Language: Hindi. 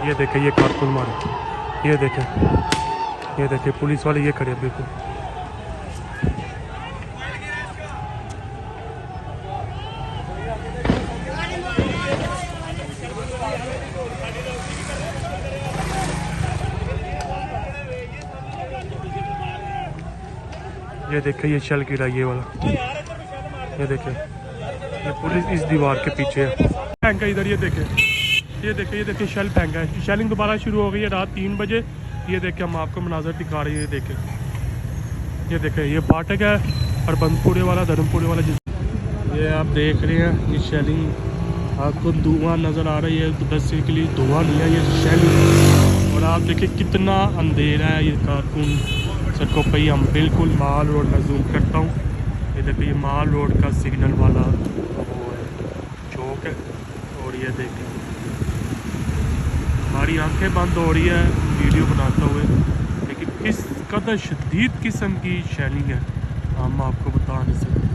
ये देखे ये कारकुन मारे, ये देखे पुलिस वाले ये खड़े बिल्कुल। ये देखे ये शल कीड़ा ये वाला, ये देखे ये पुलिस इस दीवार के पीछे है। फेंका इधर, ये देखे शेल फेंका है। शेलिंग दोबारा शुरू हो गई है रात 3 बजे। ये देखे हम आपको मनाजर दिखा रहे हैं। ये देखे ये फाटक है और बंदपुरे वाला धर्मपुरे वाला ये आप देख रहे हैं। ये शेलिंग आपको धुआं नज़र आ रही है, तो बेसिकली धुआं नहीं है, ये शेलिंग। और आप देखिए कितना अंधेरा है। ये कारकुन सड़कों पर ही हम बिल्कुल माल रोड में जूम करता हूँ। ये देखिए ये माल रोड का सिग्नल वाला वो है चौक है। और ये देखिए हमारी आंखें बंद हो रही है वीडियो बनाते हुए, लेकिन किस कदर शदीद किस्म की शेलिंग है हम आपको बता नहीं सकते।